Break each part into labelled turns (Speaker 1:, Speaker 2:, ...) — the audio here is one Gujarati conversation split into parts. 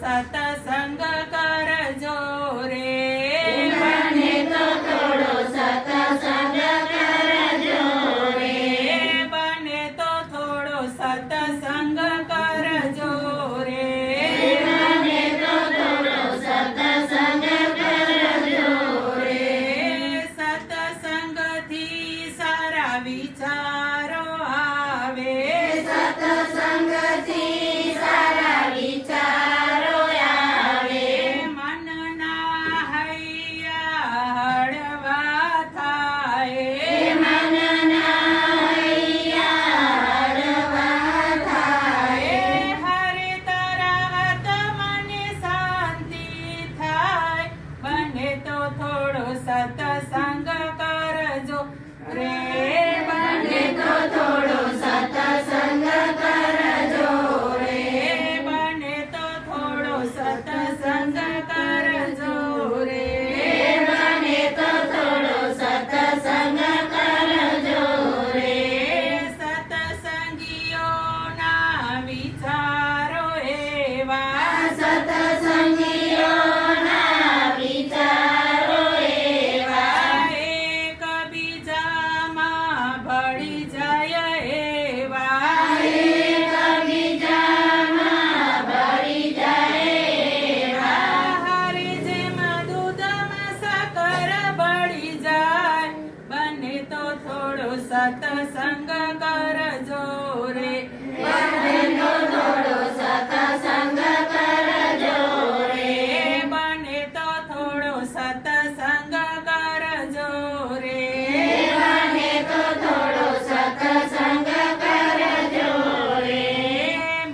Speaker 1: સત્સંગ કરજો રે
Speaker 2: બને તો થોડો સત્સંગ કરજો રે
Speaker 1: બને તો થોડો સત્સંગ કરજો રે
Speaker 2: બને તો થોડો સત્સંગ કરજો રે
Speaker 1: સત્સંગથી સારા વિચારો આવે
Speaker 2: સત્સંગથી સારા વિચારો આવે
Speaker 1: મનના હૈયા હળવા થાય
Speaker 2: મનના હૈયા હળવા થાય
Speaker 1: હરે તારા આત્માને શાંતિ થાય બને તો થોડો સત્સંગ કરજો રે
Speaker 2: બને તો થોડો સત્સંગ કરજો રે
Speaker 1: બને તો થોડો સત્સંગ કરજો રે
Speaker 2: બને તો થોડો સત્સંગ કરજો રે
Speaker 1: સત્સંગીઓના વિચારો એવા
Speaker 2: સત્સંગીઓના વિચારો એવા
Speaker 1: એકબીજામાં ભળી જાય એવા
Speaker 2: એકબીજામાં ભળી જાય એવા
Speaker 1: હરે જેમ દૂધમાં સાકર ભળી જાય બને તો થોડો સત્સંગ કરજો રે
Speaker 2: બને તો થોડો સત્સંગ કરજો રે
Speaker 1: બને તો થોડો સત્સંગ કરજો રે
Speaker 2: બને તો થોડો સત્સંગ કરજો રે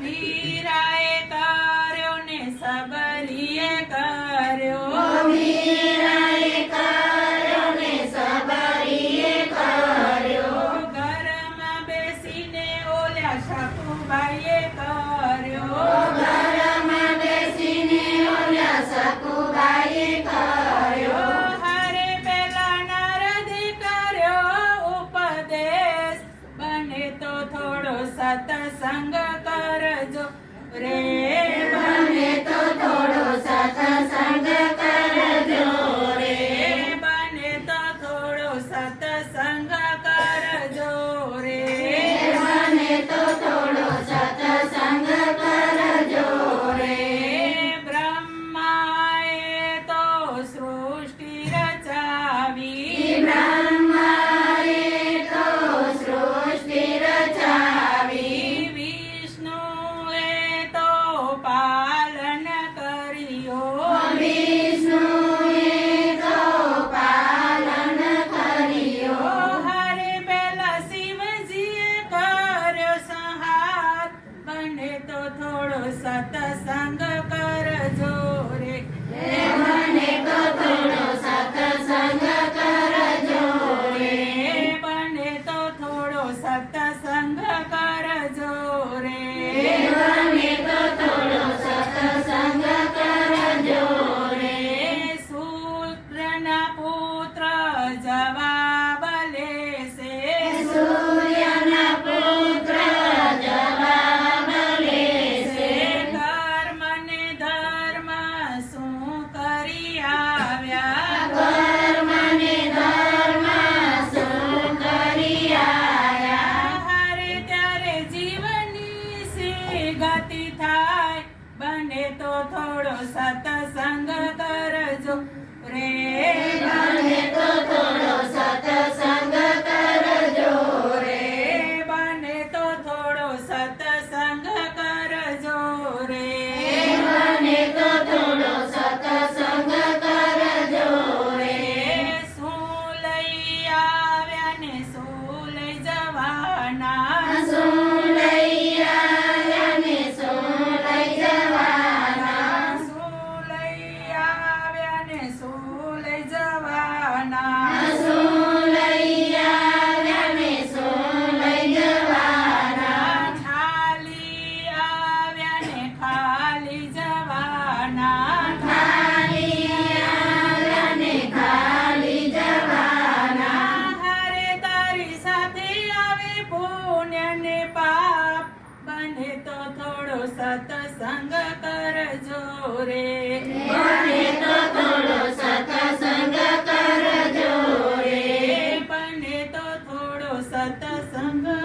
Speaker 1: મીરાએ કર્યો ને સબરીએ કર્યો
Speaker 2: મીરાએ કર્યો ને સબરીએ કર્યો
Speaker 1: ઘરમાં બેસીને ઓલ્યા શકુબાઈએ કર્યો
Speaker 2: ઘરમાં બેસીને ઓલ્યા સકુબાઈએ કર્યો
Speaker 1: હરે પેલા નારદે કર્યો ઉપદેશ બને તો થોડો સત્સંગ કરજો રે
Speaker 2: બને તો થોડો સત્સંગ કરજો રે
Speaker 1: બને તો થોડો સત્સંગ કરજો રે
Speaker 2: બને તો થોડો સત્સંગ કરજો રે
Speaker 1: બ્રહ્માએ તો સૃષ્ટિ રચાવી
Speaker 2: બ્રહ્માએ તો સૃષ્ટિ રચાવી
Speaker 1: વિષ્ણુએ તો પાલન કર્યો
Speaker 2: વિષ્ણુએ તો પાલન કર્યો
Speaker 1: હરે પેલા શિવજીએ કર્યો સંહાર બને તો થોડો સત્સંગ કરજો રે
Speaker 2: બને તો થોડો સત્સંગ કરજો રે
Speaker 1: બને તો થોડો સત્સંગ કરજો રે
Speaker 2: બને તો થોડો સત્સંગ કરજો રે
Speaker 1: શુક્રના પુત્ર જવાબ લેશે
Speaker 2: સૂર્યના પુત્ર જવાબ લેશે
Speaker 1: કર્મ ને ધર્મ શું કરી આવ્યા
Speaker 2: કર્મ ને ધર્મ શું કરી આયા
Speaker 1: હરે ત્યારે જીવની સી ગતિ થાય બને તો થોડો સત્સંગ કરજો રે
Speaker 2: બને તો થોડો સત્સંગ કરજો રે
Speaker 1: બને તો થોડો સત્સંગ કરજો રે
Speaker 2: બને તો થોડો સત્સંગ કરજો રે
Speaker 1: શું લઈ આવ્યા ને શું લઈ જવાના
Speaker 2: શું લઈ આવ્યા ને શું લઈ જવાના
Speaker 1: શું લઈ આવ્યા ને શું લઈ જવાના
Speaker 2: શું લઈ આવ્યા ને શું લઈ જવાના
Speaker 1: ખાલી આવ્યા ને ખાલી જવાના
Speaker 2: ખાલી આવ્યા ને ખાલી જવાના
Speaker 1: હરે તારી સાથે આવે પુણ્ય ને પાપ બને તો થોડો સત્સંગ કરજો રે
Speaker 2: બને તો થોડો સત્સંગ કરજો રે
Speaker 1: બને તો થોડો સત્સંગ